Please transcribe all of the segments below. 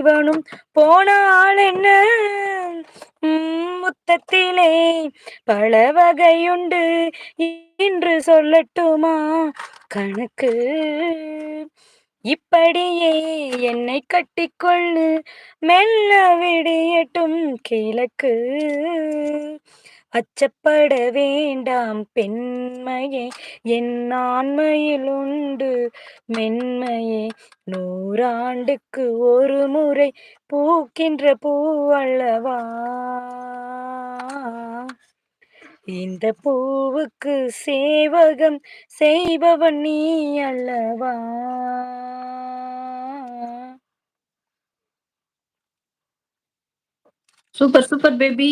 இவனும் போன ஆள் என்ன முத்தத்திலே பல வகையுண்டு இன்று சொல்லட்டுமா கணக்கு இப்படியே என்னை கட்டிக்கொள்ளு மெல்ல விடியட்டும் கிழக்கு அச்சப்பட வேண்டாம் பெண்மையே என் ஆண்மையில் உண்டு மென்மையே நூறாண்டுக்கு ஒரு முறை பூக்கின்ற பூவல்லவா இந்த பூவுக்கு சேவகம் செய்பவன் நீ அல்லவா. Super super baby.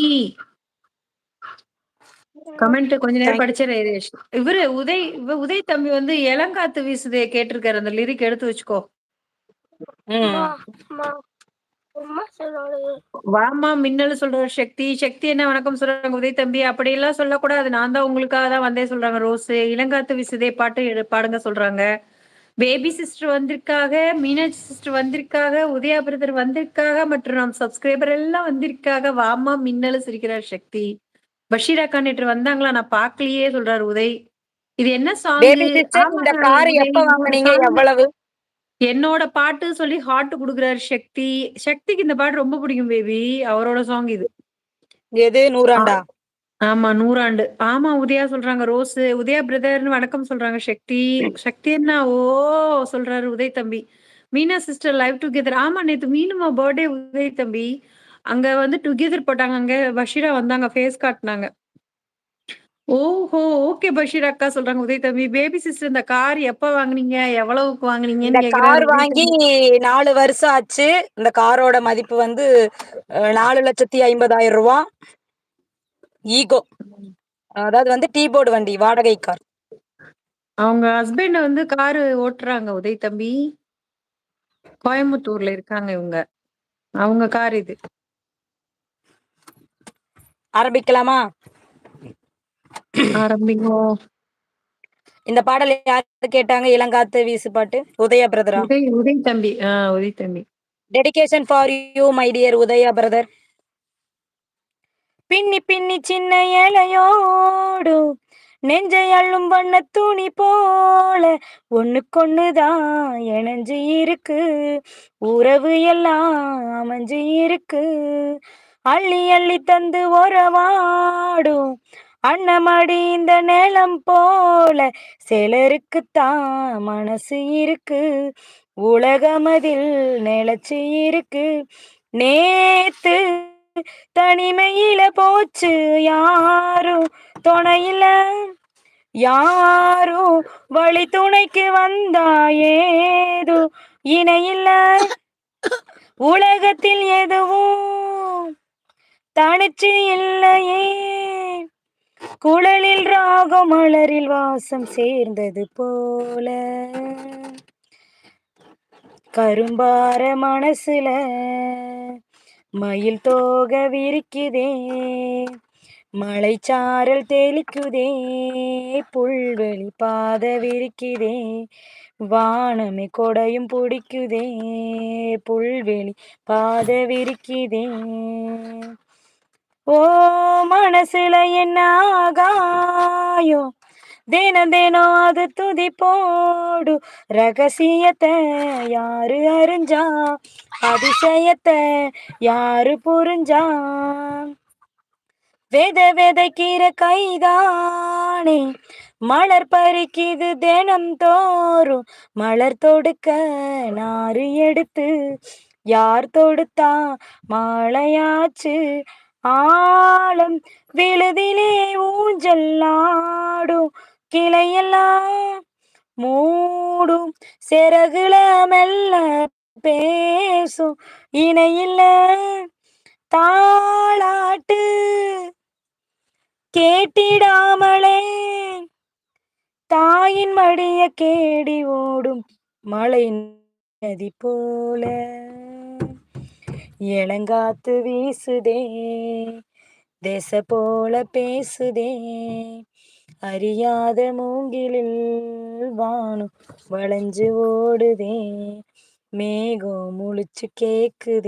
கமெண்ட் கொஞ்ச நேரம் படிச்சிடறேன். இவரு உதய் தம்பி வந்து இளங்காத்து வீசுதே கேட்டிருக்காரு. அந்த லிரிக் எடுத்து வச்சுக்கோ. வாமா மின்னல் சொல்ற சக்தி என்ன வணக்கம் சொல்றாங்க உதய் தம்பி. அப்படியெல்லாம் சொல்லக்கூடாது. நான் தான் உங்களுக்காக தான் வந்தேன் சொல்றாங்க ரோஸ். இளங்காத்து வீசுதே பாட்டு பாடுங்க சொல்றாங்க. பேபி சிஸ்டர் வந்திருக்காக, மீனாட்சி சிஸ்டர் வந்திருக்காக, உதயா பிரதர் வந்திருக்காக, மற்றும் நம் சப்ஸ்கிரைபர் எல்லாம் வந்திருக்காக. வாமா மின்னல் சிரிக்கிறார் சக்தி. பஷீரா கான் நேற்று வந்தாங்களா? நான் பாக்கலையே சொல்றாரு உதய். இது என்ன சாங்? இந்த கார் எப்ப வாங்குனீங்க? எவ்வளவு? என்னோட பாட்டு சொல்லி ஹார்ட் குடுக்குறாரு சக்தி. சக்திக்கு இந்த பாட்டு ரொம்ப பிடிக்கும் பேபி. அவரோட சாங் இது. எது 100 ஆண்டா? ஆமா 100 ஆண்டு. ஆமா உதயா சொல்றாங்க ரோஸ். உதயா பிரதர்னு வணக்கம் சொல்றாங்க சக்தி. சக்தி என்ன ஓ சொல்றாரு உதய் தம்பி. Meena sister live together. ஆமா நேத்து மீனுமா பர்த்டே உதய் தம்பி. அங்க வந்து டுகெதர் போட்டாங்க. அங்க பஷீரா வந்தாங்க, ஃபேஸ் காட்டினாங்க. ஓஹோ ஓகே பஷீர் அக்கா சொல்றாங்க உதய் தம்பி. பேபி சிஸ்டர் இந்த கார் எப்ப வாங்குனீங்க? எவ்வளவுக்கு வாங்குனீங்கன்னு கேக்குறாரு. கார் வாங்கி 4 வருஷம் ஆச்சு. இந்த காரோட மதிப்பு வந்து 4,50,000 ரூபாய். ஈகோ, அதாவது வந்து டீபோர்டு வண்டி, வாடகை கார். அவங்க ஹஸ்பண்ட் வந்து காரு ஓட்டுறாங்க உதய் தம்பி. கோயம்புத்தூர்ல இருக்காங்க இவங்க. அவங்க கார் இது. ஆரம்பிக்கலாமா? ஆரம்பிங்கோ. இந்த பாடல் யாரு கேட்டாங்க? இளங்காத்து வீசு பாட்டு உதயா பிரதரா? உதய் தம்பி. உதய் தம்பி. Dedication for you my dear Udaya brother. பின்னி பின்னி சின்ன இலையோடு நெஞ்சை அள்ளும் வண்ண துணி போல ஒண்ணுக்கொண்ணுதான் இணைஞ்சு இருக்கு, உறவு எல்லாம் அமைஞ்சு இருக்கு. அள்ளி அள்ளி தந்து உறவாடும் அன்னமடி இந்த நிலம் போல சிலருக்குத்தான் மனசு இருக்கு, உலகமதில் நிலச்சி இருக்கு. நேத்து தனிமையில போச்சு யாரும் துணையில, யாரும் வழி துணைக்கு வந்தா ஏதோ இணையில்ல. உலகத்தில் எதுவும் தனிச்சு இல்லையே, குழலில் ராகம் மலரில் வாசம் சேர்ந்தது போல. கரும்பார மனசுல மயில் தோக விரிக்குதே, மலைச்சாரல் தெளிக்குதே, புல்வெளி பாத விரிக்குதே, வானமே கொடையும் பிடிக்குதே, புல்வெளி பாத விரிக்குதே. ஓ மனசுல என்ன ஆகாயோ, தினம் தினம் அது துதி போடு, ரகசியத்தை யாரு அறிஞ்சா, அதிசயத்தை யாரு புரிஞ்சா. விதைக்கிற கைதானே மலர் பறிக்குது தினம் தோறும், மலர் தொடுக்க நாறு எடுத்து யார் தொடுத்தா மாலையாச்சு. ஆழம் விழுதிலே ஊஞ்சல்லாடும், கிளையெல்லாம் மூடும், சிறகுல மெல்ல பேசும் இணையில்ல. தாளாட்டு கேட்டிடாமலே தாயின் மடிய கேடி ஓடும் மழை நதி போல. இளங்காத்து வீசுதே, தேச போல பேசுதே, அறியாத மூங்கிலில் வானம் வளைஞ்சு ஓடுதே, மேகம் முழிச்சு கேக்குது.